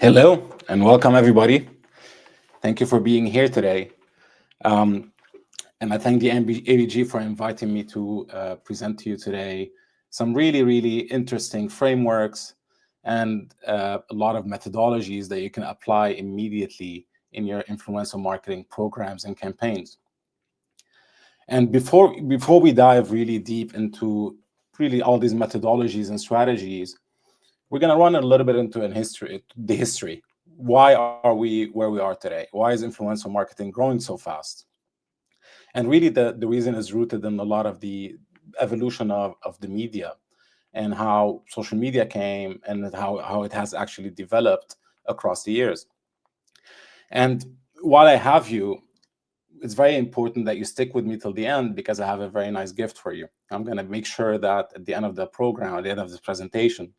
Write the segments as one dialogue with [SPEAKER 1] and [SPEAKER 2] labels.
[SPEAKER 1] Hello and welcome everybody. Thank you for being here today. And I thank the ABG for inviting me to present to you today some really interesting frameworks and a lot of methodologies that you can apply immediately in your influencer marketing programs and campaigns. And before we dive really deep into really all these methodologies and strategies, we're going to run a little bit into the history. Why are we where we are today? Why is influencer marketing growing so fast? And really the reason is rooted in a lot of the evolution of the media and how social media came and how it has actually developed across the years. And while I have you, it's very important that you stick with me till the end because I have a very nice gift for you. I'm going to make sure that at the end of the program, at the end of this presentation,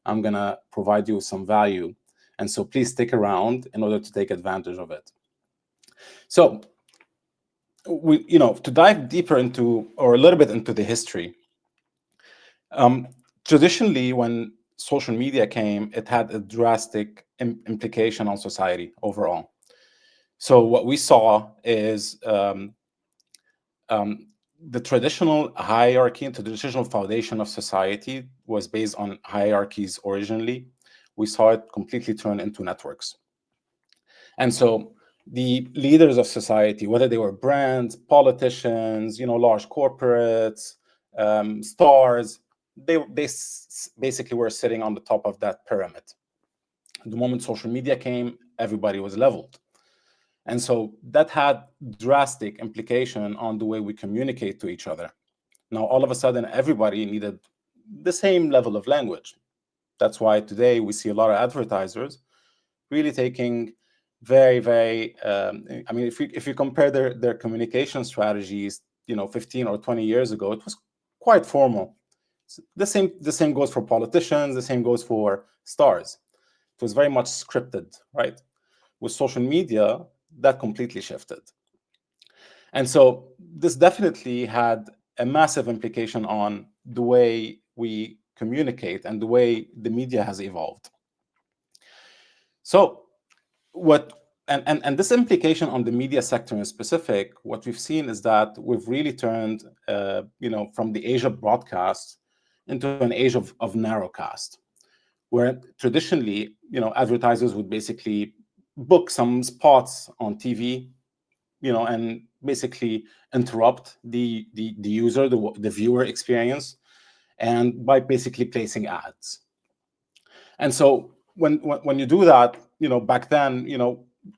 [SPEAKER 1] I'm going to provide you with some value. And so please stick around in order to take advantage of it. So to dive deeper into, or a little bit into the history, traditionally when social media came, it had a drastic implication on society overall. So what we saw is the traditional hierarchy and the traditional foundation of society was based on hierarchies originally. We saw it completely turn into networks. And so the leaders of society, whether they were brands, politicians, large corporates, stars, they basically were sitting on the top of that pyramid. The moment social media came, everybody was leveled. And so that had drastic implication on the way we communicate to each other. Now, all of a sudden, everybody needed the same level of language. That's why today we see a lot of advertisers really taking very, I mean, if you compare their communication strategies, 15 or 20 years ago, it was quite formal. The same goes for politicians, the same goes for stars. It was very much scripted, right? With social media, that completely shifted. And so this definitely had a massive implication on the way we communicate and the way the media has evolved. So and this implication on the media sector in specific, what we've seen is that we've really turned, from the age of broadcast into an age of narrowcast, where traditionally, advertisers would basically book some spots on TV, and basically interrupt the user, the viewer experience, and by basically placing ads. And so when you do that, back then,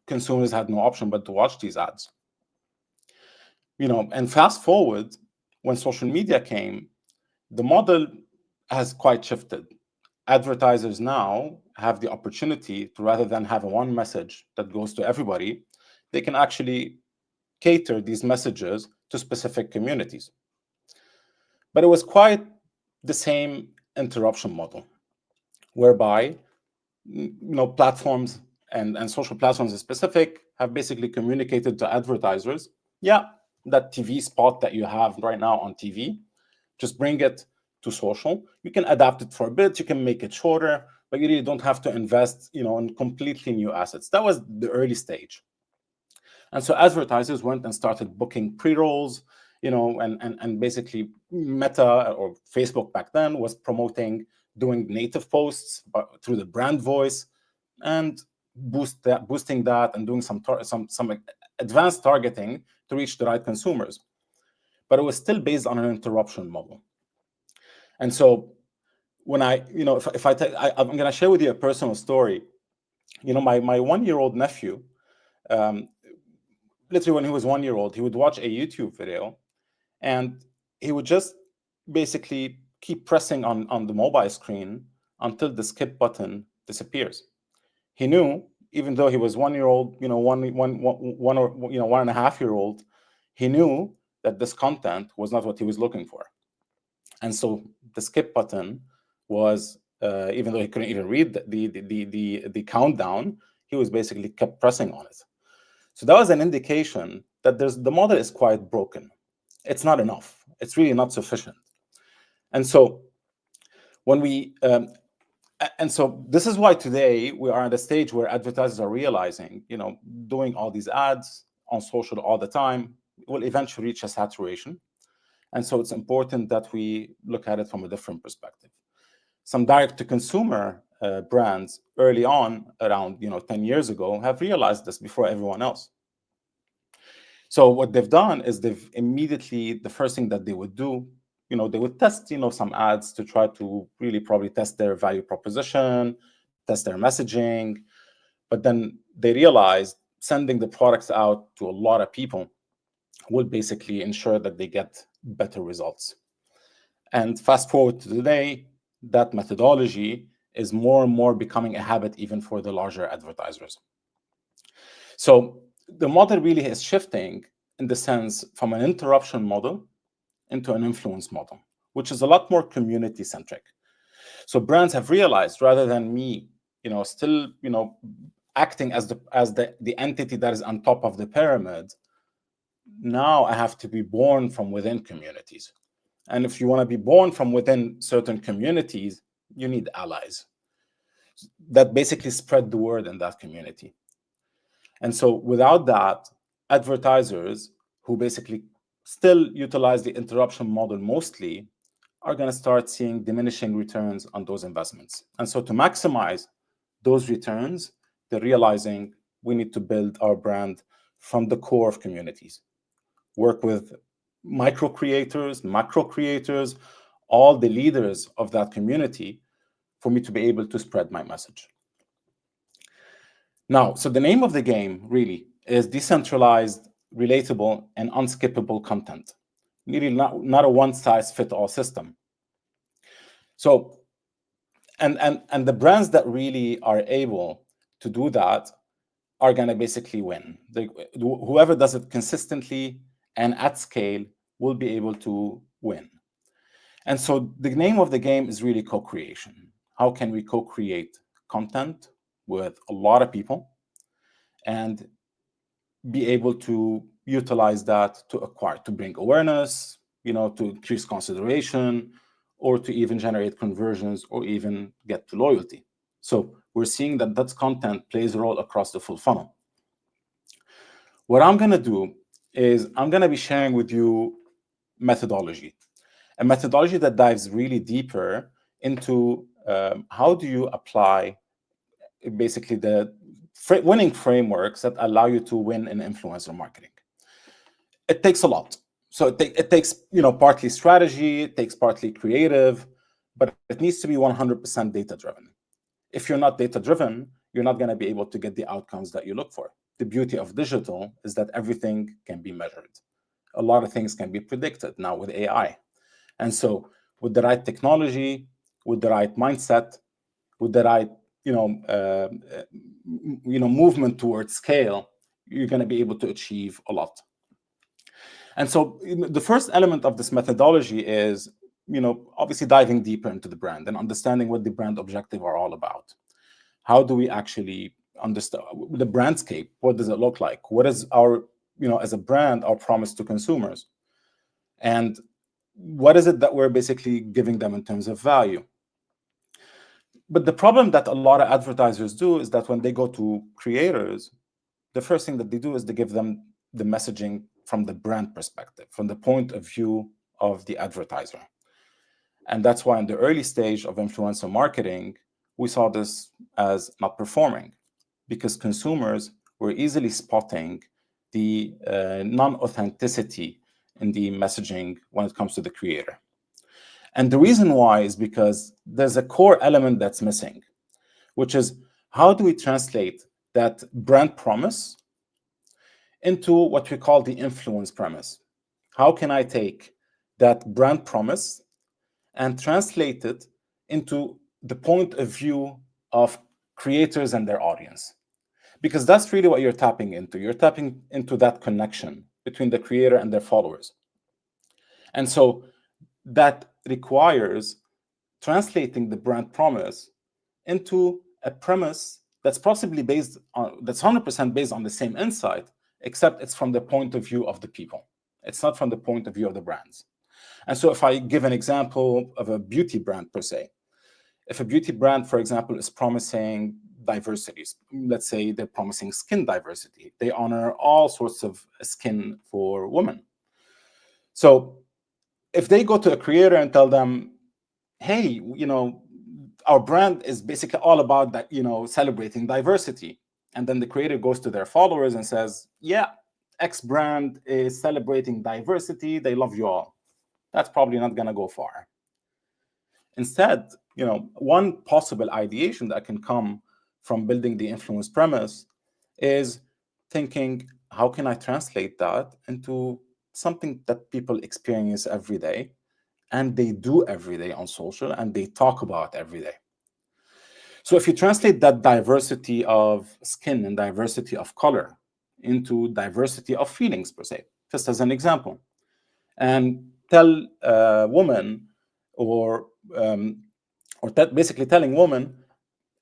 [SPEAKER 1] consumers had no option but to watch these ads. And fast forward, when social media came, the model has quite shifted. Advertisers now have the opportunity to, rather than have one message that goes to everybody, they can actually cater these messages to specific communities. But it was quite the same interruption model, whereby platforms and social platforms in specific have basically communicated to advertisers, yeah, that TV spot that you have right now on TV, just bring it to social. You can adapt it for a bit, you can make it shorter, but you really don't have to invest, in completely new assets. That was the early stage. And so advertisers went and started booking pre-rolls, and basically Meta or Facebook back then was promoting doing native posts through the brand voice and boosting that and doing some advanced targeting to reach the right consumers. But it was still based on an interruption model. And so when I'm going to share with you a personal story. My 1-year-old nephew, literally when he was 1 year old, he would watch a YouTube video and he would just basically keep pressing on the mobile screen until the skip button disappears. He knew, even though he was 1 year old, one or 1.5 year old, he knew that this content was not what he was looking for. And so the skip button was, even though he couldn't even read the countdown, he was basically kept pressing on it. So that was an indication that the model is quite broken. It's not enough. It's really not sufficient. And so when we And so this is why today we are at a stage where advertisers are realizing, doing all these ads on social all the time will eventually reach a saturation. And so it's important that we look at it from a different perspective. Some direct-to-consumer brands early on, around 10 years ago, have realized this before everyone else. So what they've done is they've immediately, the first thing that they would do, they would test, some ads to try to really probably test their value proposition, test their messaging. But then they realized sending the products out to a lot of people would basically ensure that they get better results. And fast forward to today, that methodology is more and more becoming a habit even for the larger advertisers. So the model really is shifting in the sense from an interruption model into an influence model, which is a lot more community centric. So brands have realized, rather than me, still, acting as the entity that is on top of the pyramid, now I have to be born from within communities. And if you want to be born from within certain communities, you need allies that basically spread the word in that community. And so without that, advertisers who basically still utilize the interruption model mostly are going to start seeing diminishing returns on those investments. And so to maximize those returns, they're realizing we need to build our brand from the core of communities, work with micro creators, macro creators, all the leaders of that community for me to be able to spread my message. Now, so the name of the game really is decentralized, relatable, and unskippable content. Really not a one-size-fits-all system. So, and the brands that really are able to do that are going to basically win. Whoever does it consistently and at scale will be able to win. And so the name of the game is really co-creation. How can we co-create content with a lot of people and be able to utilize that to acquire, to bring awareness, to increase consideration, or to even generate conversions or even get to loyalty. So we're seeing that content plays a role across the full funnel. What I'm going to do is I'm going to be sharing with you methodology, a methodology that dives really deeper into how do you apply basically the winning frameworks that allow you to win in influencer marketing. It takes a lot. So it takes, partly strategy, it takes partly creative, but it needs to be 100% data-driven. If you're not data-driven, you're not going to be able to get the outcomes that you look for. The beauty of digital is that everything can be measured. A lot of things can be predicted now with AI. And so with the right technology, with the right mindset, with the right movement towards scale, you're going to be able to achieve a lot. And so the first element of this methodology is, obviously diving deeper into the brand and understanding what the brand objective are all about. How do we actually understand the brandscape? What does it look like? What is our, as a brand, our promise to consumers? And what is it that we're basically giving them in terms of value? But the problem that a lot of advertisers do is that when they go to creators, the first thing that they do is they give them the messaging from the brand perspective, from the point of view of the advertiser. And that's why in the early stage of influencer marketing, we saw this as not performing because consumers were easily spotting the non-authenticity in the messaging when it comes to the creator. And the reason why is because there's a core element that's missing, which is how do we translate that brand promise into what we call the influence premise? How can I take that brand promise and translate it into the point of view of creators and their audience? Because that's really what you're tapping into. You're tapping into that connection between the creator and their followers. And so that requires translating the brand promise into a premise that's possibly based on, that's 100% based on the same insight, except it's from the point of view of the people. It's not from the point of view of the brands. And so if I give an example of a beauty brand per se, If a beauty brand, for example, is promising diversities, let's say they're promising skin diversity, they honor all sorts of skin for women. So if they go to a creator and tell them, hey, our brand is basically all about that, celebrating diversity. And then the creator goes to their followers and says, yeah, X brand is celebrating diversity. They love you all. That's probably not going to go far. Instead, one possible ideation that can come from building the influence premise is thinking, how can I translate that into something that people experience every day and they do every day on social and they talk about every day? So if you translate that diversity of skin and diversity of color into diversity of feelings, per se, just as an example, and tell a woman basically telling women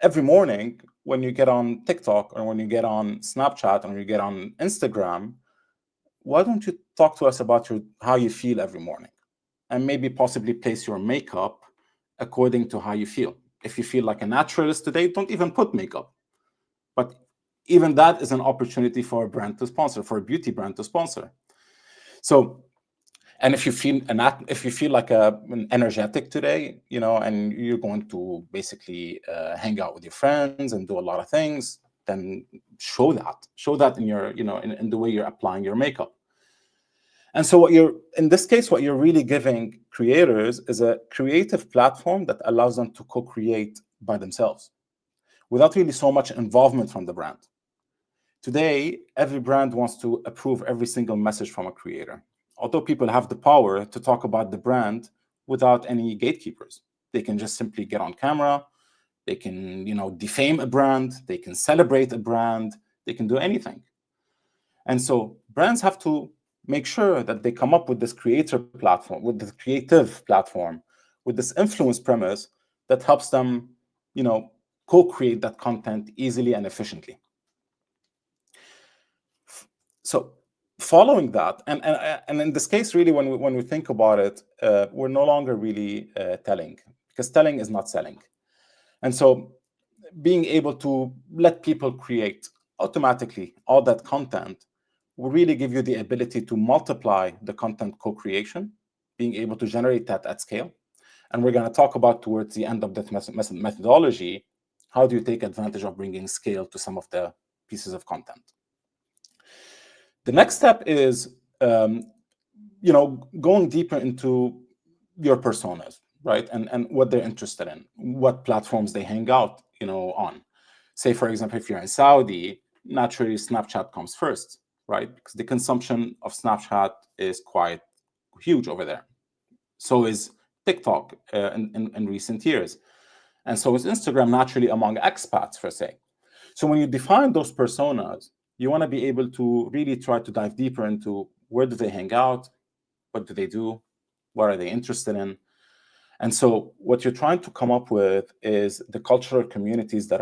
[SPEAKER 1] every morning when you get on TikTok or when you get on Snapchat or when you get on Instagram, why don't you talk to us about how you feel every morning, and maybe possibly place your makeup according to how you feel. If you feel like a naturalist today, don't even put makeup. But even that is an opportunity for a brand to sponsor, for a beauty brand to sponsor. So, and if you feel like an energetic today, and you're going to basically hang out with your friends and do a lot of things, then show that in your, in the way you're applying your makeup. And so in this case, what you're really giving creators is a creative platform that allows them to co-create by themselves without really so much involvement from the brand. Today, every brand wants to approve every single message from a creator, although people have the power to talk about the brand without any gatekeepers. They can just simply get on camera, they can, defame a brand, they can celebrate a brand, they can do anything. And so brands have to make sure that they come up with this creative platform, with this influence premise that helps them, co-create that content easily and efficiently. So following that, and in this case, really, when we think about it, we're no longer really telling, because telling is not selling. And so being able to let people create automatically all that content will really give you the ability to multiply the content co-creation, being able to generate that at scale. And we're going to talk about towards the end of that methodology, how do you take advantage of bringing scale to some of the pieces of content. The next step is, going deeper into your personas, right? And what they're interested in, what platforms they hang out, on. Say, for example, if you're in Saudi, naturally Snapchat comes first, right? Because the consumption of Snapchat is quite huge over there. So is TikTok in recent years. And so is Instagram naturally among expats, per se. So when you define those personas, you want to be able to really try to dive deeper into where do they hang out, what do they do, what are they interested in. And so what you're trying to come up with is the cultural communities that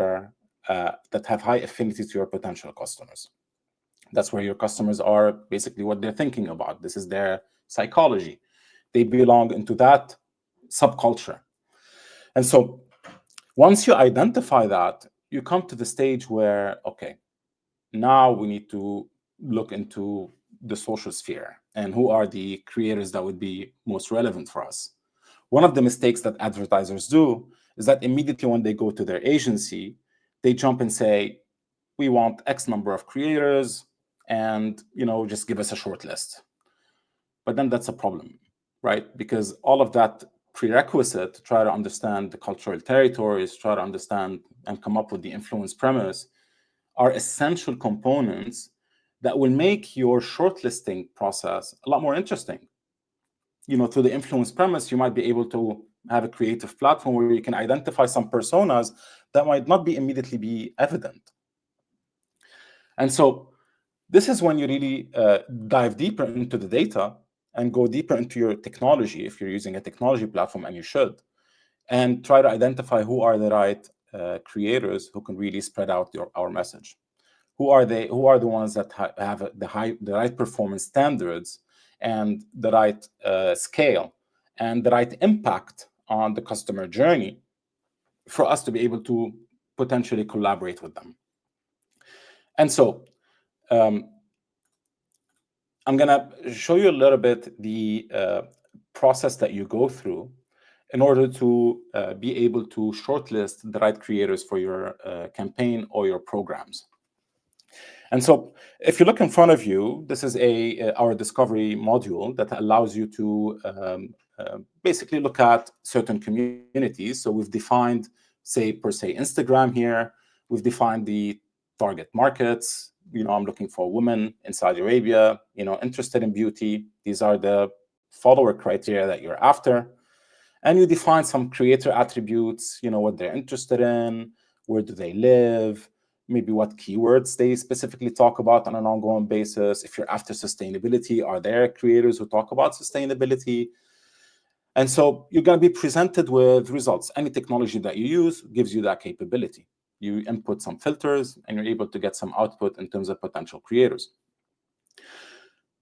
[SPEAKER 1] have high affinity to your potential customers. That's where your customers are, basically what they're thinking about. This is their psychology. They belong into that subculture. And so once you identify that, you come to the stage where, okay, now we need to look into the social sphere and who are the creators that would be most relevant for us. One of the mistakes that advertisers do is that immediately when they go to their agency, they jump and say, we want X number of creators and, just give us a short list. But then that's a problem, right? Because all of that prerequisite to try to understand the cultural territories, try to understand and come up with the influence premise are essential components that will make your shortlisting process a lot more interesting. Through the influence premise, you might be able to have a creative platform where you can identify some personas that might not be immediately be evident. And so this is when you really dive deeper into the data and go deeper into your technology, if you're using a technology platform, and you should, and try to identify who are the right creators who can really spread out our message. Who are the ones that have the right performance standards and the right scale and the right impact on the customer journey for us to be able to potentially collaborate with them. And so I'm going to show you a little bit the process that you go through in order to be able to shortlist the right creators for your campaign or your programs. And so if you look in front of you, this is our discovery module that allows you to basically look at certain communities. So we've defined, say, per se, Instagram here. We've defined the target markets. I'm looking for women in Saudi Arabia, interested in beauty. These are the follower criteria that you're after. And you define some creator attributes, what they're interested in, where do they live, maybe what keywords they specifically talk about on an ongoing basis. If you're after sustainability, are there creators who talk about sustainability? And so you're going to be presented with results. Any technology that you use gives you that capability. You input some filters, and you're able to get some output in terms of potential creators.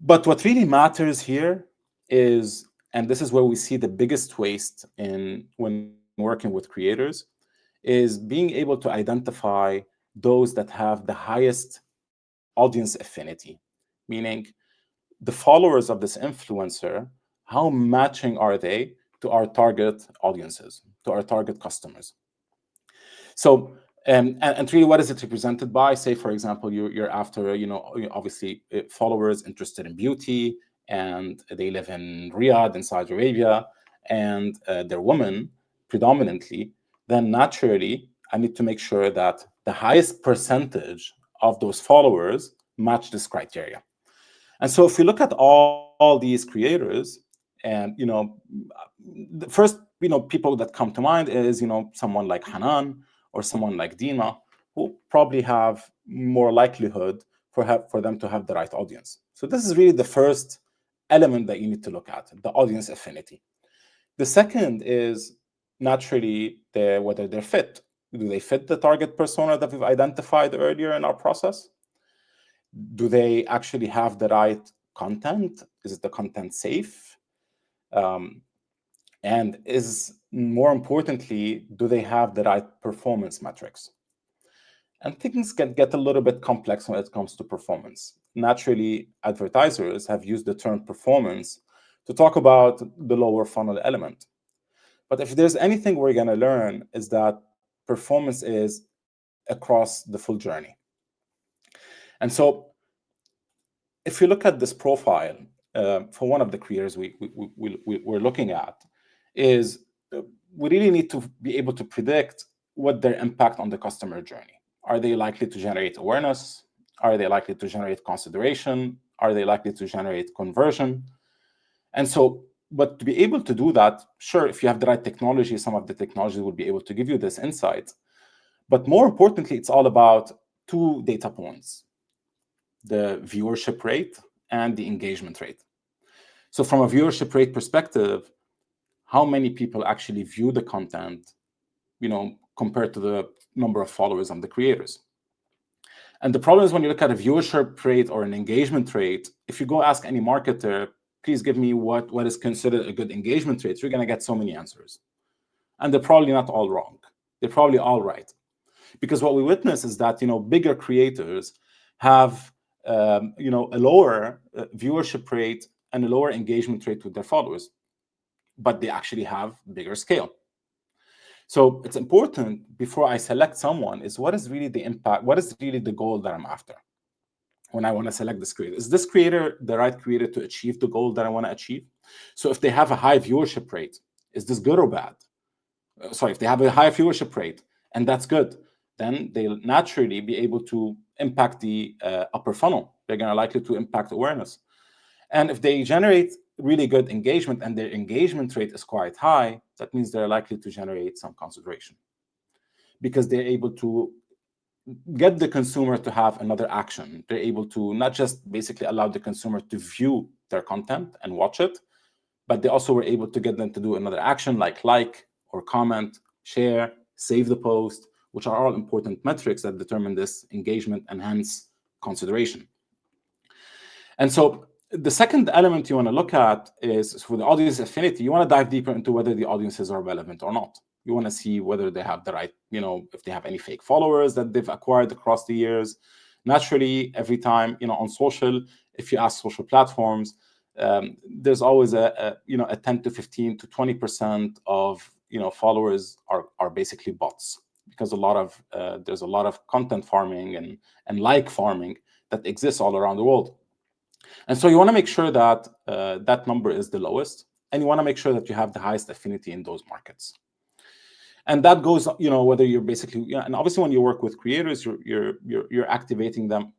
[SPEAKER 1] But what really matters here is, and this is where we see the biggest waste when working with creators, is being able to identify those that have the highest audience affinity, meaning the followers of this influencer, how matching are they to our target audiences, to our target customers? So, and really, what is it represented by? Say, for example, you're after, obviously followers interested in beauty, and they live in Riyadh in Saudi Arabia, and they're women predominantly. Then naturally, I need to make sure that the highest percentage of those followers match this criteria. And so if we look at all these creators, and the first people that come to mind is someone like Hanan or someone like Dina, who probably have more likelihood for them to have the right audience. So this is really the first element that you need to look at, the audience affinity. The second is naturally whether they're fit. Do they fit the target persona that we've identified earlier in our process? Do they actually have the right content? Is the content safe? And is, more importantly, do they have the right performance metrics? And things can get a little bit complex when it comes to performance. Naturally, advertisers have used the term performance to talk about the lower funnel element. But if there's anything we're going to learn, is that performance is across the full journey. And so if you look at this profile for one of the creators we're looking at, is we really need to be able to predict what their impact on the customer journey. Are they likely to generate awareness? Are they likely to generate consideration? Are they likely to generate conversion? And so, but to be able to do that, sure, if you have the right technology, some of the technology will be able to give you this insight. But more importantly, it's all about two data points: the viewership rate and the engagement rate. So from a viewership rate perspective, how many people actually view the content, compared to the number of followers on the creators. And the problem is when you look at a viewership rate or an engagement rate, if you go ask any marketer, please give me what is considered a good engagement rate, you're going to get so many answers. And they're probably not all wrong. They're probably all right. Because what we witness is that, bigger creators have, a lower viewership rate and a lower engagement rate with their followers, but they actually have bigger scale. So it's important before I select someone is what is really the impact, what is really the goal that I'm after when I want to select this creator. Is this creator the right creator to achieve the goal that I want to achieve? So if they have a high viewership rate, is this good or bad? If they have a high viewership rate and that's good, then they'll naturally be able to impact the upper funnel. They're going to likely to impact awareness. And if they generate really good engagement and their engagement rate is quite high, that means they're likely to generate some consideration because they're able to get the consumer to have another action. They're able to not just basically allow the consumer to view their content and watch it, but they also were able to get them to do another action like or comment, share, save the post, which are all important metrics that determine this engagement and hence consideration. And so the second element you want to look at is for the audience affinity, you want to dive deeper into whether the audiences are relevant or not. You want to see whether they have the right, if they have any fake followers that they've acquired across the years. Naturally, every time, on social, if you ask social platforms, there's always a 10 to 15 to 20% of followers are basically bots, because there's a lot of content farming and like farming that exists all around the world. And so you want to make sure that that number is the lowest, and you want to make sure that you have the highest affinity in those markets. And that goes, whether you're basically, and obviously when you work with creators, you're activating them,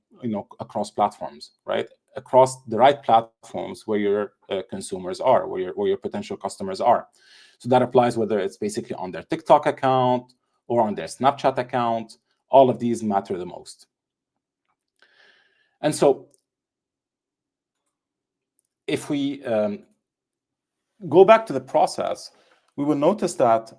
[SPEAKER 1] across platforms, right? Across the right platforms where your consumers are, where your potential customers are. So that applies whether it's basically on their TikTok account or on their Snapchat account. All of these matter the most. And so if we go back to the process, we will notice that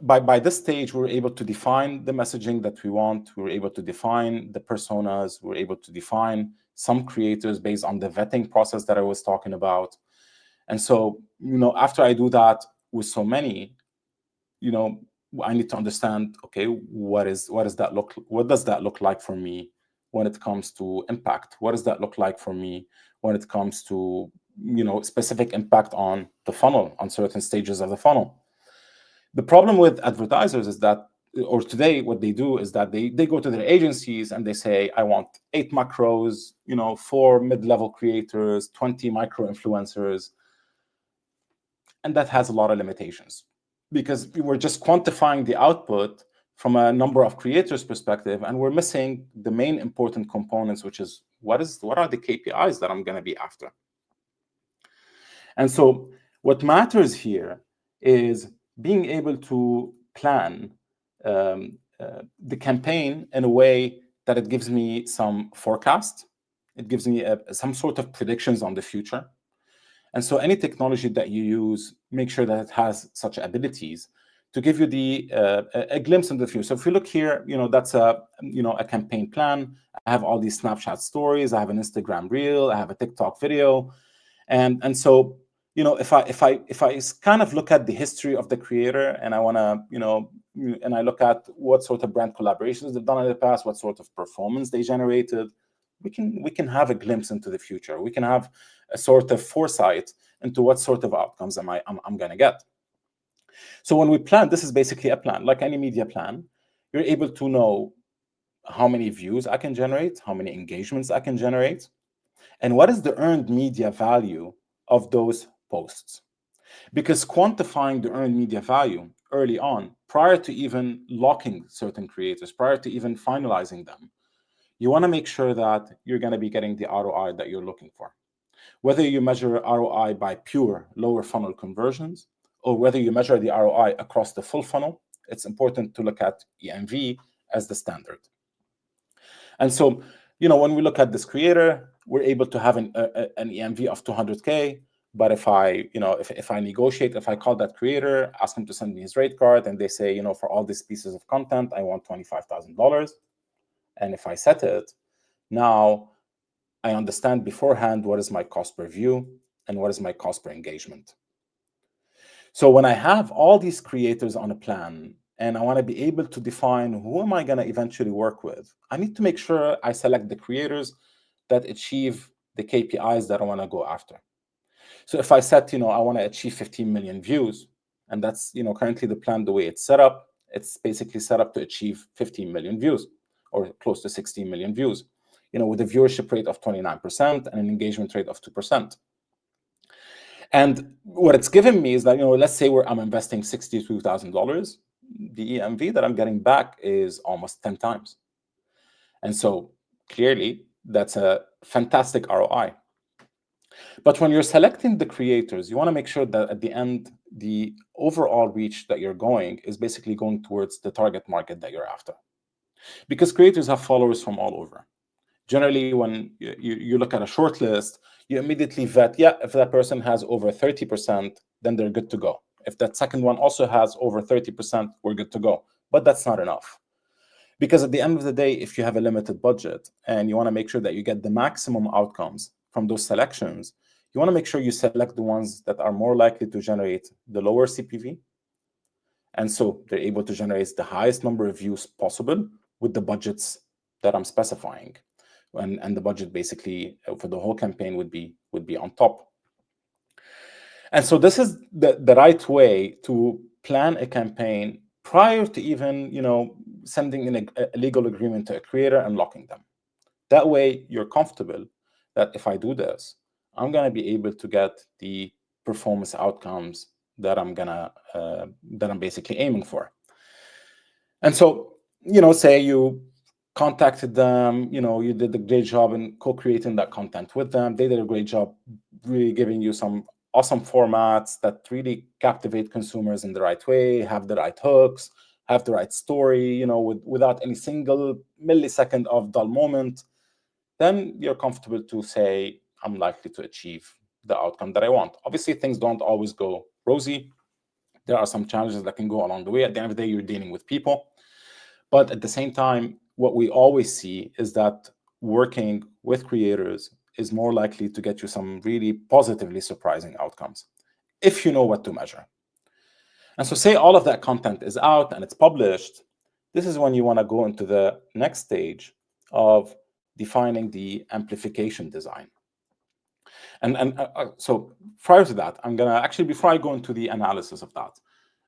[SPEAKER 1] by this stage, we're able to define the messaging that we want. We're able to define the personas. We're able to define some creators based on the vetting process that I was talking about. And so, after I do that with so many, I need to understand, okay, what does that look like for me when it comes to impact? What does that look like for me when it comes to specific impact on the funnel, on certain stages of the funnel? The problem with advertisers is that, or today, what they do is that they go to their agencies and they say, I want 8 macros, 4 mid-level creators, 20 micro influencers. And that has a lot of limitations, because we're just quantifying the output from a number of creators perspective, and we're missing the main important components, which is what are the KPIs that I'm going to be after. And so what matters here is being able to plan the campaign in a way that it gives me some forecast. It gives me some sort of predictions on the future. And so any technology that you use, make sure that it has such abilities to give you a glimpse into the future. So if you look here, that's a campaign plan. I have all these Snapchat stories. I have an Instagram reel. I have a TikTok video. And so, if I kind of look at the history of the creator, and I want to, and I look at what sort of brand collaborations they've done in the past, what sort of performance they generated, we can have a glimpse into the future. We can have a sort of foresight into what sort of outcomes I'm going to get. So when we plan, this is basically a plan, like any media plan. You're able to know how many views I can generate, how many engagements I can generate, and what is the earned media value of those posts. Because quantifying the earned media value early on, prior to even locking certain creators, prior to even finalizing them, you want to make sure that you're going to be getting the ROI that you're looking for. Whether you measure ROI by pure lower funnel conversions, or whether you measure the ROI across the full funnel, it's important to look at EMV as the standard. And so, when we look at this creator, we're able to have an EMV of 200K. But if I negotiate, if I call that creator, ask him to send me his rate card, and they say, for all these pieces of content, I want $25,000. And if I set it, now I understand beforehand what is my cost per view and what is my cost per engagement. So when I have all these creators on a plan, and I want to be able to define who am I going to eventually work with, I need to make sure I select the creators that achieve the KPIs that I want to go after. So if I set, I want to achieve 15 million views, and that's, currently the plan, the way it's set up, it's basically set up to achieve 15 million views, or close to 16 million views, with a viewership rate of 29% and an engagement rate of 2%. And what it's given me is that, let's say I'm investing $62,000, the EMV that I'm getting back is almost 10 times. And so clearly that's a fantastic ROI. But when you're selecting the creators, you want to make sure that at the end, the overall reach that you're going is basically going towards the target market that you're after. Because creators have followers from all over. Generally, when you look at a short list, you immediately vet, if that person has over 30%, then they're good to go. If that second one also has over 30%, we're good to go. But that's not enough. Because at the end of the day, if you have a limited budget and you want to make sure that you get the maximum outcomes from those selections, you want to make sure you select the ones that are more likely to generate the lower CPV And so they're able to generate the highest number of views possible with the budgets that I'm specifying. And the budget basically for the whole campaign would be on top. And so this is the right way to plan a campaign prior to even, sending in a legal agreement to a creator and locking them. That way you're comfortable that if I do this, I'm going to be able to get the performance outcomes that I'm basically aiming for. And so, say you contacted them, you did a great job in co-creating that content with them. They did a great job really giving you some awesome formats that really captivate consumers in the right way, have the right hooks, have the right story, without any single millisecond of dull moment. Then you're comfortable to say, I'm likely to achieve the outcome that I want. Obviously, things don't always go rosy. There are some challenges that can go along the way. At the end of the day, you're dealing with people. But at the same time, what we always see is that working with creators is more likely to get you some really positively surprising outcomes if you know what to measure. And so say all of that content is out and it's published. This is when you want to go into the next stage of defining the amplification design. And so prior to that, I'm going to actually, before I go into the analysis of that,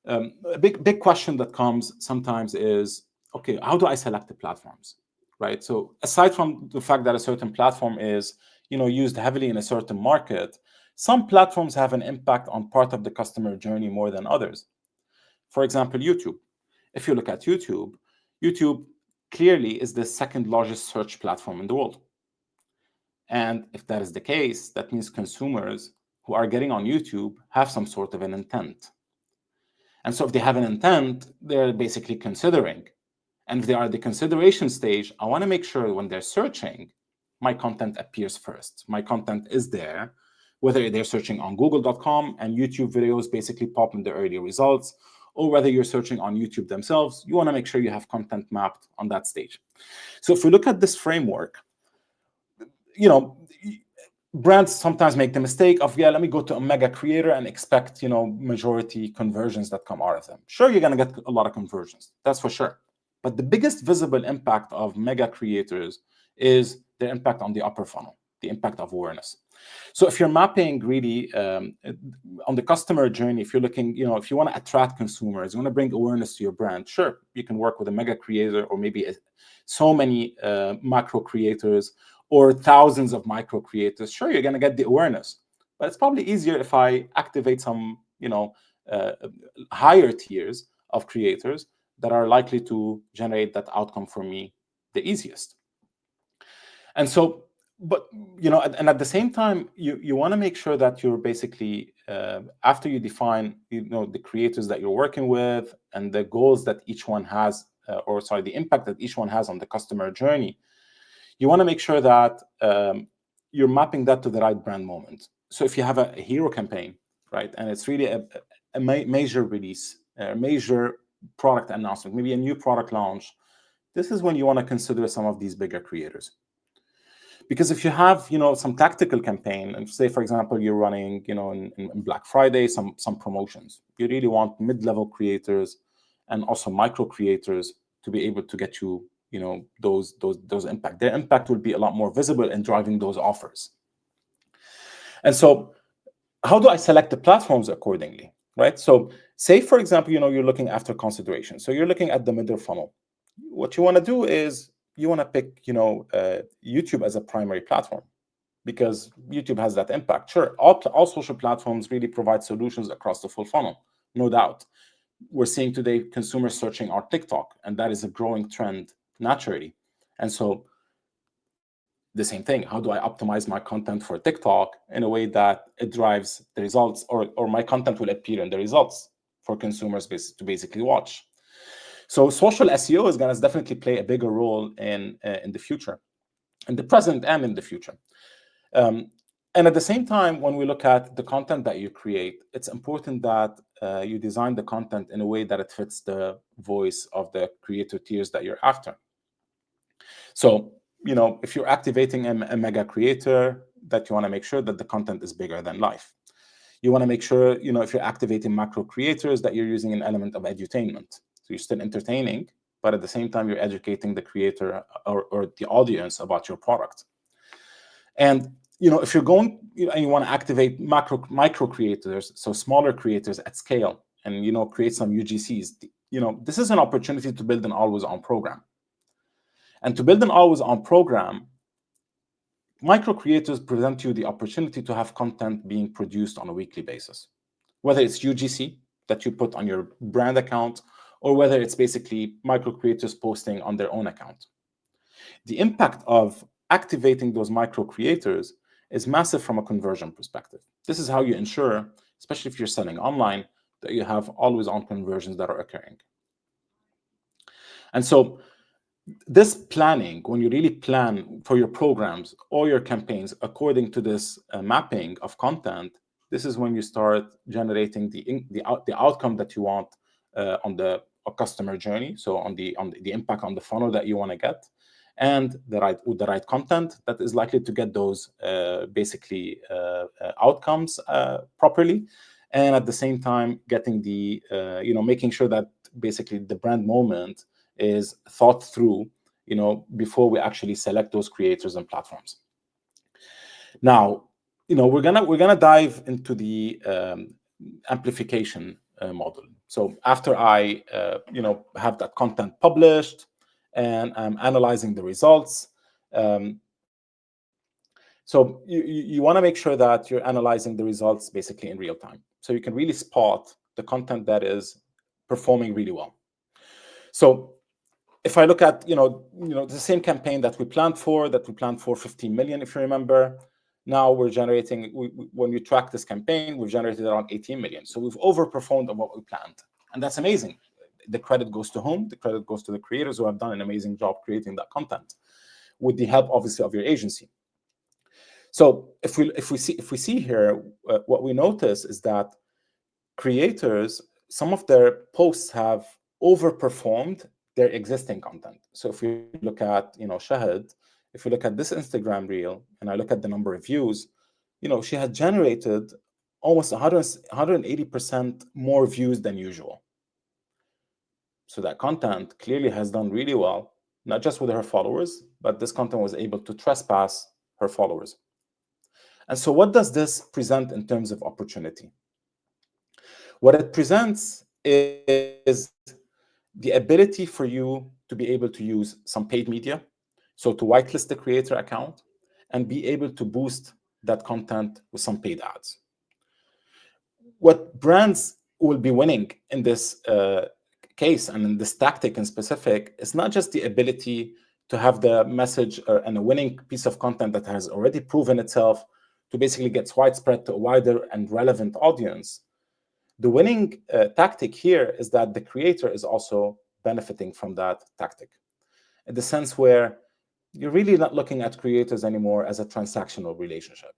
[SPEAKER 1] a big question that comes sometimes is, okay, how do I select the platforms, right? So aside from the fact that a certain platform is, used heavily in a certain market, some platforms have an impact on part of the customer journey more than others. For example, YouTube. If you look at YouTube, YouTube clearly is the second largest search platform in the world. And if that is the case, that means consumers who are getting on YouTube have some sort of an intent. And so if they have an intent, they're basically considering. And if they are at the consideration stage, I want to make sure when they're searching, my content appears first. My content is there, whether they're searching on google.com and YouTube videos basically pop in the early results, or whether you're searching on YouTube themselves, you want to make sure you have content mapped on that stage. So if we look at this framework, brands sometimes make the mistake of, let me go to a mega creator and expect, majority conversions that come out of them. Sure, you're going to get a lot of conversions, that's for sure. But the biggest visible impact of mega creators is their impact on the upper funnel, the impact of awareness. So if you're mapping really on the customer journey, if you're looking, if you want to attract consumers, you want to bring awareness to your brand, sure, you can work with a mega creator or maybe so many macro creators or thousands of micro creators. Sure, you're going to get the awareness, but it's probably easier if I activate some, higher tiers of creators that are likely to generate that outcome for me the easiest. And so, but, and at the same time, you want to make sure that you're basically, after you define, the creators that you're working with and the goals that each one has, the impact that each one has on the customer journey, you want to make sure that you're mapping that to the right brand moment. So if you have a hero campaign, right, and it's really a major release, a major product announcement, maybe a new product launch, this is when you want to consider some of these bigger creators. Because if you have, some tactical campaign, and say, for example, you're running, in Black Friday, some promotions, you really want mid-level creators and also micro creators to be able to get you, those impact. Their impact will be a lot more visible in driving those offers. And so how do I select the platforms accordingly, right? So say, for example, you're looking after consideration. So you're looking at the middle funnel. What you want to do is you want to pick, YouTube as a primary platform because YouTube has that impact. Sure, all social platforms really provide solutions across the full funnel, no doubt. We're seeing today consumers searching our TikTok, and that is a growing trend naturally. And so the same thing, how do I optimize my content for TikTok in a way that it drives the results, or my content will appear in the results for consumers to basically watch? So social SEO is going to definitely play a bigger role in the future, in the present and in the future. And at the same time, when we look at the content that you create, it's important that you design the content in a way that it fits the voice of the creator tiers that you're after. So, if you're activating a mega creator, that you want to make sure that the content is bigger than life. You want to make sure, if you're activating macro creators, that you're using an element of edutainment. So you're still entertaining, but at the same time, you're educating the creator or the audience about your product. And if you're going and you want to activate micro creators, so smaller creators at scale, and create some UGCs, this is an opportunity to build an always-on program. And to build an always-on program, micro creators present you the opportunity to have content being produced on a weekly basis, whether it's UGC that you put on your brand account, or whether it's basically micro creators posting on their own account. The impact of activating those micro creators is massive from a conversion perspective. This is how you ensure, especially if you're selling online, that you have always on conversions that are occurring. And so this planning, when you really plan for your programs or your campaigns according to this mapping of content, this is when you start generating the outcome that you want on the customer journey. So on the impact on the funnel that you want to get, and the right content that is likely to get those outcomes properly, and at the same time getting the making sure that basically the brand moment is thought through, before we actually select those creators and platforms. Now, we're gonna dive into the amplification model. So after I have that content published and I'm analyzing the results, so you want to make sure that you're analyzing the results basically in real time, so you can really spot the content that is performing really well. So if I look at the same campaign that we planned for 15 million, if you remember, now we're generating, when we track this campaign, we've generated around 18 million. So we've overperformed on what we planned, and that's amazing. The credit goes to whom? The credit goes to the creators who have done an amazing job creating that content, with the help, obviously, of your agency. So if we see here, what we notice is that creators, some of their posts have overperformed their existing content. So if we look at Shahid, if we look at this Instagram reel, and I look at the number of views, she had generated almost 180% more views than usual. So that content clearly has done really well, not just with her followers, but this content was able to trespass her followers. And so what does this present in terms of opportunity? What it presents is the ability for you to be able to use some paid media, so to whitelist the creator account and be able to boost that content with some paid ads. What brands will be winning in this case, and in this tactic in specific, is not just the ability to have the message and a winning piece of content that has already proven itself to basically get widespread to a wider and relevant audience. The winning tactic here is that the creator is also benefiting from that tactic, in the sense where you're really not looking at creators anymore as a transactional relationship.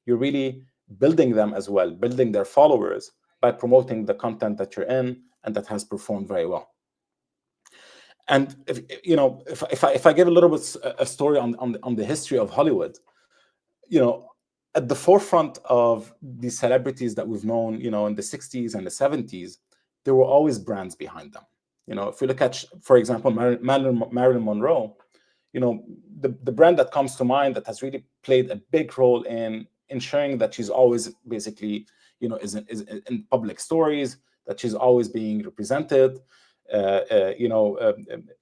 [SPEAKER 1] You're really building them as well, building their followers by promoting the content that you're in and that has performed very well. And if I give a little bit a story on the history of Hollywood, at the forefront of the celebrities that we've known, in the 60s and the 70s, there were always brands behind them. If we look at, for example, Marilyn Monroe, the brand that comes to mind that has really played a big role in ensuring that she's always basically, is in public stories, that she's always being represented,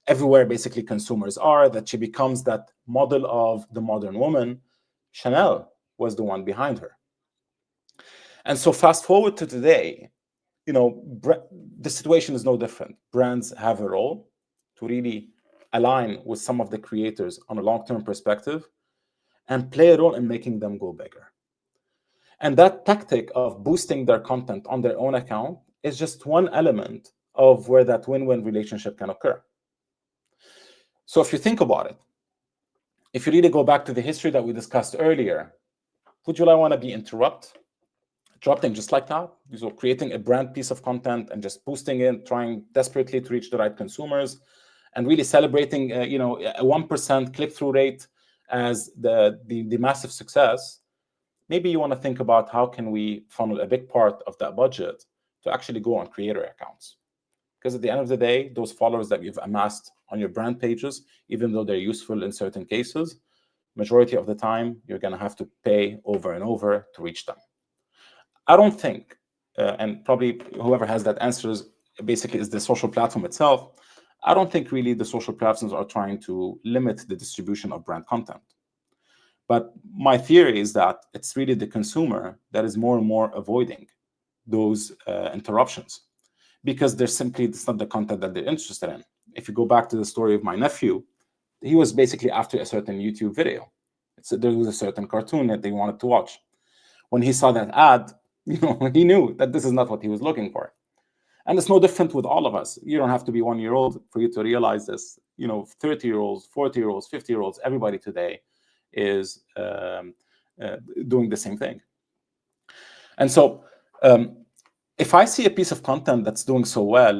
[SPEAKER 1] everywhere basically consumers are, that she becomes that model of the modern woman. Chanel was the one behind her. And so fast forward to today, the situation is no different. Brands have a role to really align with some of the creators on a long-term perspective and play a role in making them go bigger. And that tactic of boosting their content on their own account is just one element of where that win-win relationship can occur. So if you think about it, if you really go back to the history that we discussed earlier, would you want to be interrupting just like that? So creating a brand piece of content and just boosting it, trying desperately to reach the right consumers, and really celebrating a 1% click-through rate as the massive success, maybe you want to think about how can we funnel a big part of that budget to actually go on creator accounts. Because at the end of the day, those followers that you've amassed on your brand pages, even though they're useful in certain cases, majority of the time, you're going to have to pay over and over to reach them. I don't think, and probably whoever has that answers basically is the social platform itself. I don't think really the social platforms are trying to limit the distribution of brand content. But my theory is that it's really the consumer that is more and more avoiding those interruptions, because it's not the content that they're interested in. If you go back to the story of my nephew, he was basically after a certain YouTube video. There was a certain cartoon that they wanted to watch. When he saw that ad, he knew that this is not what he was looking for. And it's no different with all of us. You don't have to be 1 year old for you to realize this. 30-year-olds, 40-year-olds, 50-year-olds, everybody today is doing the same thing. And so if I see a piece of content that's doing so well,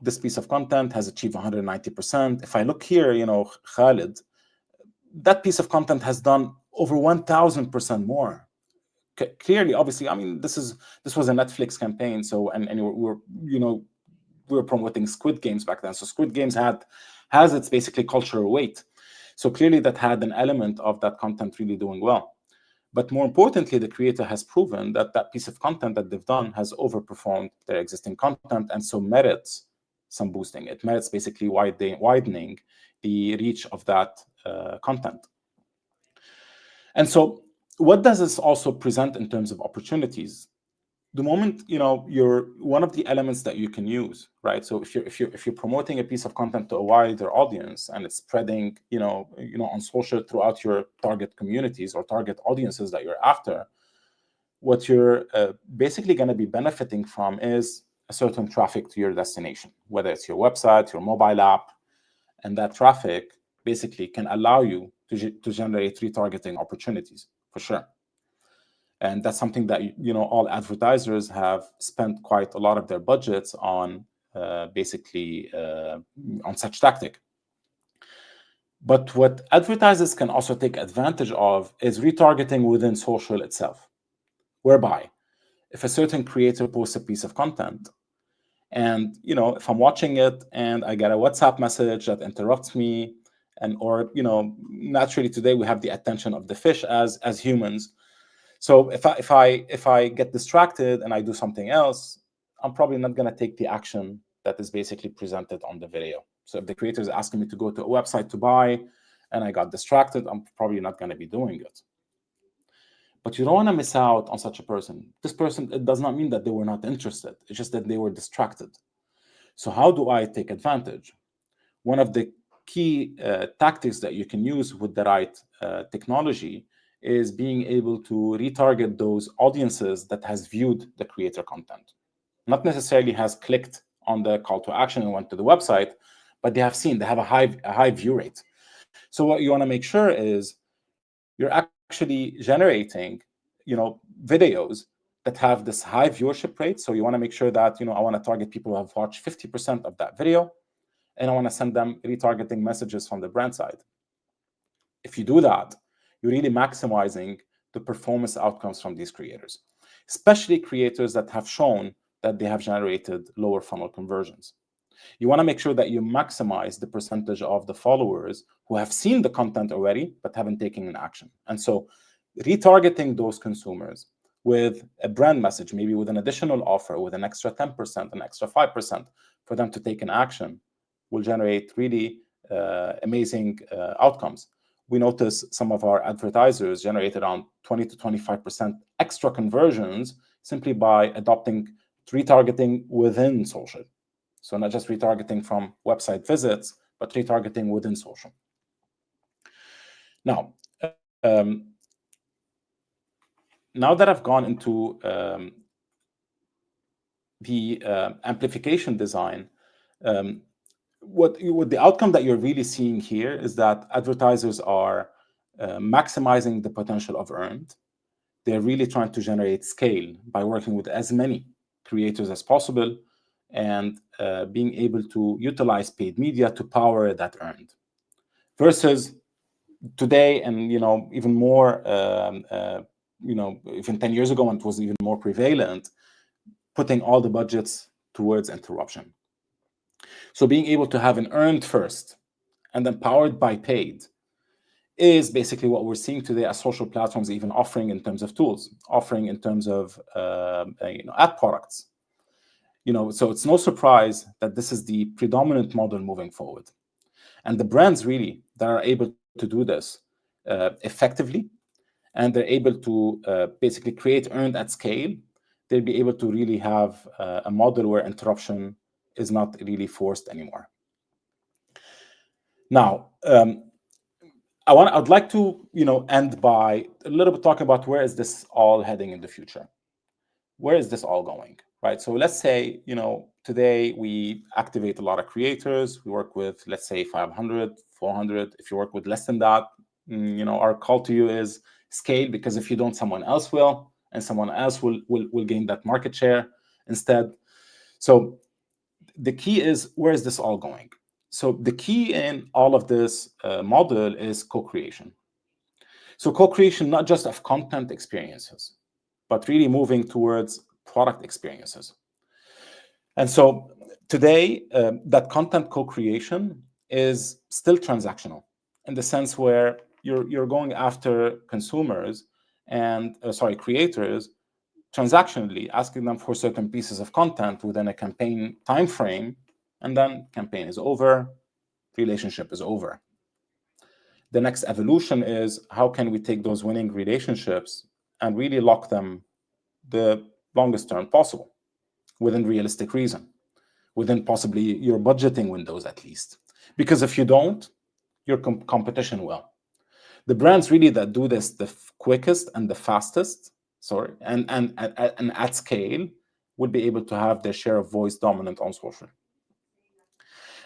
[SPEAKER 1] this piece of content has achieved 190%. If I look here, Khalid, that piece of content has done over 1,000% more. Clearly, obviously, I mean, this was a Netflix campaign. So, and we were promoting Squid Games back then. So Squid Games has its basically cultural weight. So clearly that had an element of that content really doing well. But more importantly, the creator has proven that that piece of content that they've done has overperformed their existing content, and so merits some boosting. It merits basically widening the reach of that content. And so what does this also present in terms of opportunities? The moment you're one of the elements that you can use, right? So if you're promoting a piece of content to a wider audience and it's spreading on social throughout your target communities or target audiences that you're after, what you're basically going to be benefiting from is a certain traffic to your destination, whether it's your website, your mobile app, and that traffic basically can allow you to generate retargeting opportunities for sure. And that's something that all advertisers have spent quite a lot of their budgets on, basically on such tactic. But what advertisers can also take advantage of is retargeting within social itself, whereby if a certain creator posts a piece of content, and if I'm watching it and I get a WhatsApp message that interrupts me, or naturally today we have the attention of the fish as humans. So if I get distracted and I do something else, I'm probably not going to take the action that is basically presented on the video. So if the creator is asking me to go to a website to buy and I got distracted, I'm probably not going to be doing it. But you don't want to miss out on such a person. This person, it does not mean that they were not interested. It's just that they were distracted. So how do I take advantage? One of the key tactics that you can use with the right technology is being able to retarget those audiences that has viewed the creator content. Not necessarily has clicked on the call to action and went to the website, but they have a high view rate. So what you want to make sure is you're actually generating, videos that have this high viewership rate. So you want to make sure that, I want to target people who have watched 50% of that video, and I want to send them retargeting messages from the brand side. If you do that, you're really maximizing the performance outcomes from these creators, especially creators that have shown that they have generated lower funnel conversions. You want to make sure that you maximize the percentage of the followers who have seen the content already but haven't taken an action. And so retargeting those consumers with a brand message, maybe with an additional offer, with an extra 10%, an extra 5% for them to take an action, will generate really amazing outcomes. We notice some of our advertisers generate around 20 to 25% extra conversions simply by adopting retargeting within social. So not just retargeting from website visits, but retargeting within social. Now, now that I've gone into the amplification design, what the outcome that you're really seeing here is that advertisers are maximizing the potential of earned. They're really trying to generate scale by working with as many creators as possible and being able to utilize paid media to power that earned. Versus today, and even more even 10 years ago, when it was even more prevalent, putting all the budgets towards interruption. So being able to have an earned first and then powered by paid is basically what we're seeing today as social platforms even offering in terms of tools, offering in terms of ad products. So it's no surprise that this is the predominant model moving forward. And the brands really that are able to do this effectively, and they're able to basically create earned at scale, they'll be able to really have a model where interruption is not really forced anymore. Now, I'd like to end by a little bit talking about where is this all heading in the future. Where is this all going, right? So let's say today we activate a lot of creators. We work with, let's say, 500, 400. If you work with less than that, our call to you is scale, because if you don't, someone else will, and someone else will gain that market share instead. So the key is, where is this all going? So the key in all of this model is co-creation. So co-creation, not just of content experiences, but really moving towards product experiences. And so today, that content co-creation is still transactional, in the sense where you're going after consumers and creators transactionally, asking them for certain pieces of content within a campaign time frame, and then campaign is over, relationship is over. The next evolution is, how can we take those winning relationships and really lock them the longest term possible, within realistic reason, within possibly your budgeting windows at least. Because if you don't, your competition will. The brands really that do this the quickest and the fastest, and at scale, would be able to have their share of voice dominant on social.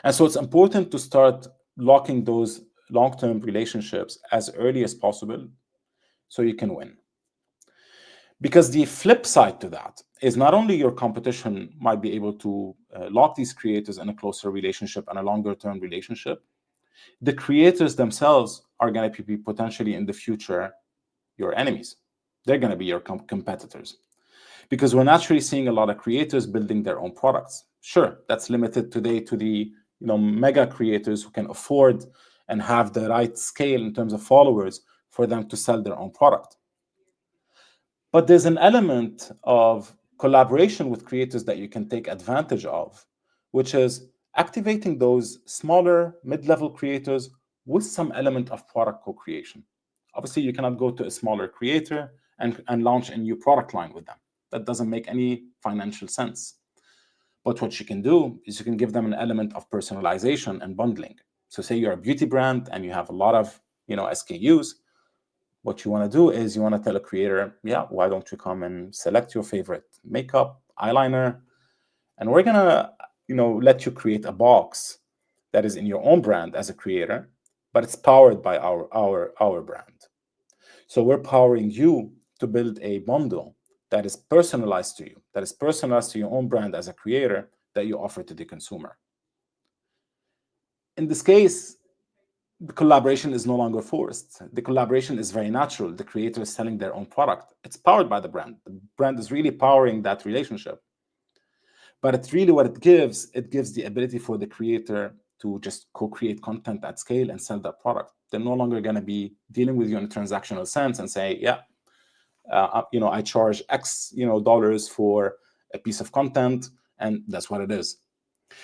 [SPEAKER 1] And so it's important to start locking those long-term relationships as early as possible so you can win. Because the flip side to that is, not only your competition might be able to lock these creators in a closer relationship and a longer-term relationship, the creators themselves are going to be potentially in the future your enemies. They're going to be your competitors. Because we're naturally seeing a lot of creators building their own products. Sure, that's limited today to the mega creators who can afford and have the right scale in terms of followers for them to sell their own product. But there's an element of collaboration with creators that you can take advantage of, which is activating those smaller mid-level creators with some element of product co-creation. Obviously, you cannot go to a smaller creator and launch a new product line with them. That doesn't make any financial sense. But what you can do is you can give them an element of personalization and bundling. So say you're a beauty brand and you have a lot of SKUs. What you want to do is you want to tell a creator, yeah, why don't you come and select your favorite makeup, eyeliner, and we're gonna let you create a box that is in your own brand as a creator, but it's powered by our brand. So we're powering you to build a bundle that is personalized to you, that is personalized to your own brand as a creator, that you offer to the consumer. In this case, the collaboration is no longer forced. The collaboration is very natural. The creator is selling their own product. It's powered by the brand. The brand is really powering that relationship. But it's really what it gives the ability for the creator to just co-create content at scale and sell that product. They're no longer going to be dealing with you in a transactional sense and say, yeah, I charge X dollars for a piece of content, and that's what it is.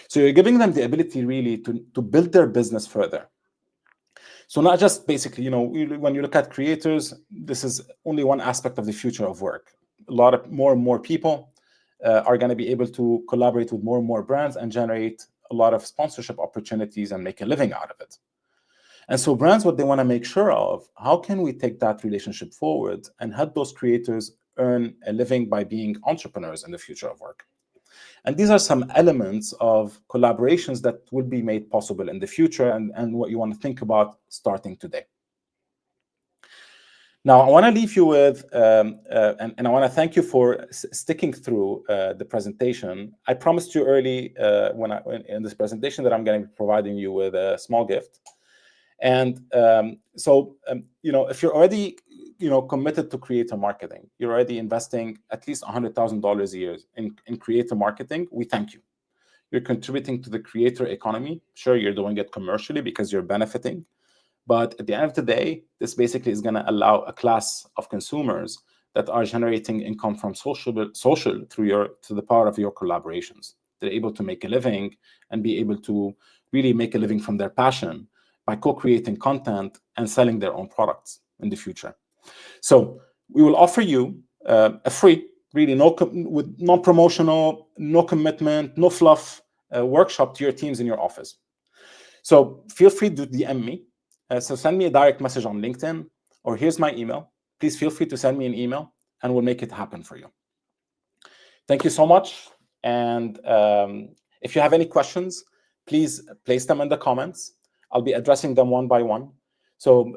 [SPEAKER 1] So you're giving them the ability really to build their business further. So not just basically, when you look at creators, this is only one aspect of the future of work. A lot of more and more people are going to be able to collaborate with more and more brands and generate a lot of sponsorship opportunities and make a living out of it. And so brands, what they want to make sure of, how can we take that relationship forward and help those creators earn a living by being entrepreneurs in the future of work? And these are some elements of collaborations that will be made possible in the future, and what you want to think about starting today. Now, I want to leave you with, and I want to thank you for sticking through the presentation. I promised you early in this presentation that I'm going to be providing you with a small gift. And if you're already committed to creator marketing, you're already investing at least $100,000 a year in creator marketing, we thank you. You're contributing to the creator economy. Sure, you're doing it commercially because you're benefiting, but at the end of the day, this basically is going to allow a class of consumers that are generating income from social through the power of your collaborations. They're able to make a living and be able to really make a living from their passion by co-creating content and selling their own products in the future. So we will offer you a free, really with non-promotional, no commitment, no fluff workshop to your teams in your office. So feel free to DM me. So send me a direct message on LinkedIn, or here's my email. Please feel free to send me an email and we'll make it happen for you. Thank you so much. And if you have any questions, please place them in the comments. I'll be addressing them one by one. So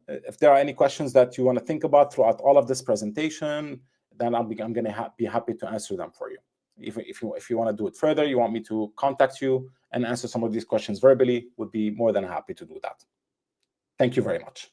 [SPEAKER 1] if there are any questions that you want to think about throughout all of this presentation, then I'm going to be happy to answer them for you. If you want to do it further, you want me to contact you and answer some of these questions verbally, would be more than happy to do that. Thank you very much.